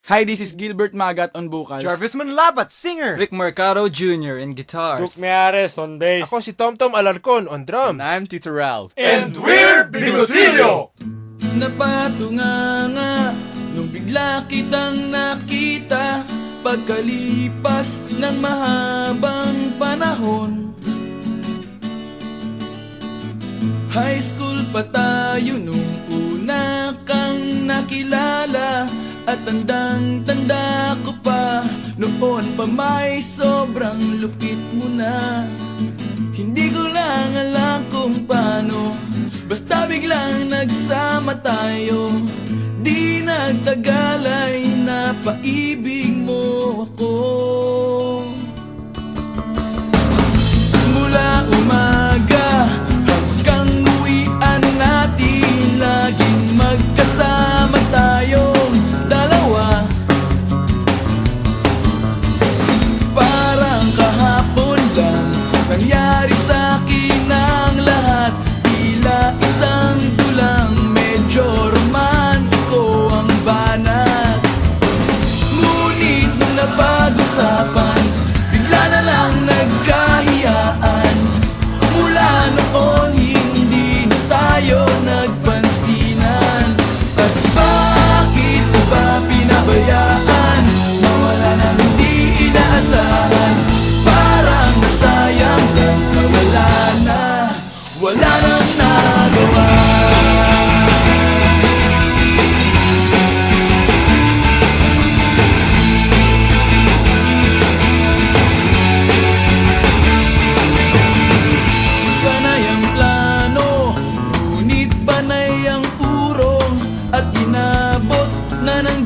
Hi, this is Gilbert Magat on vocals. Jarvis Manlabat, singer. Rick Mercado Jr. in guitars. Duke Meares on bass. Ako si Tomtom Alarcon on drums. I'm Tito Ralph. And we're Bigotillo! Napatunganga nung bigla kitang nakita pagkalipas ng mahabang panahon. High school pa tayo nung una kang nakilala, at tandang-tanda ko pa, noon pa may sobrang lupit mo na. Hindi ko lang alam kung paano, basta biglang nagsama tayo. Di nagtagal ay napaibig mo ako. Mula umaga hanggang uwian natin, laging magkasama tayong dalawa. Parang kahapon lang nangyari sa'kin ang lahat, tila isang tulang, medyo romantiko ang banat. Ngunit nung napag-usapan, bigla na lang nagkahiyaan. Mula noon hindi na tayo nagpansinan. At bakit mo ba pinabayaan? Mawala na hindi inaasahan, parang nasayang lang nawala na, wala nang nagawa. Panay ang plano, ngunit panay ang urong, at inabot na ng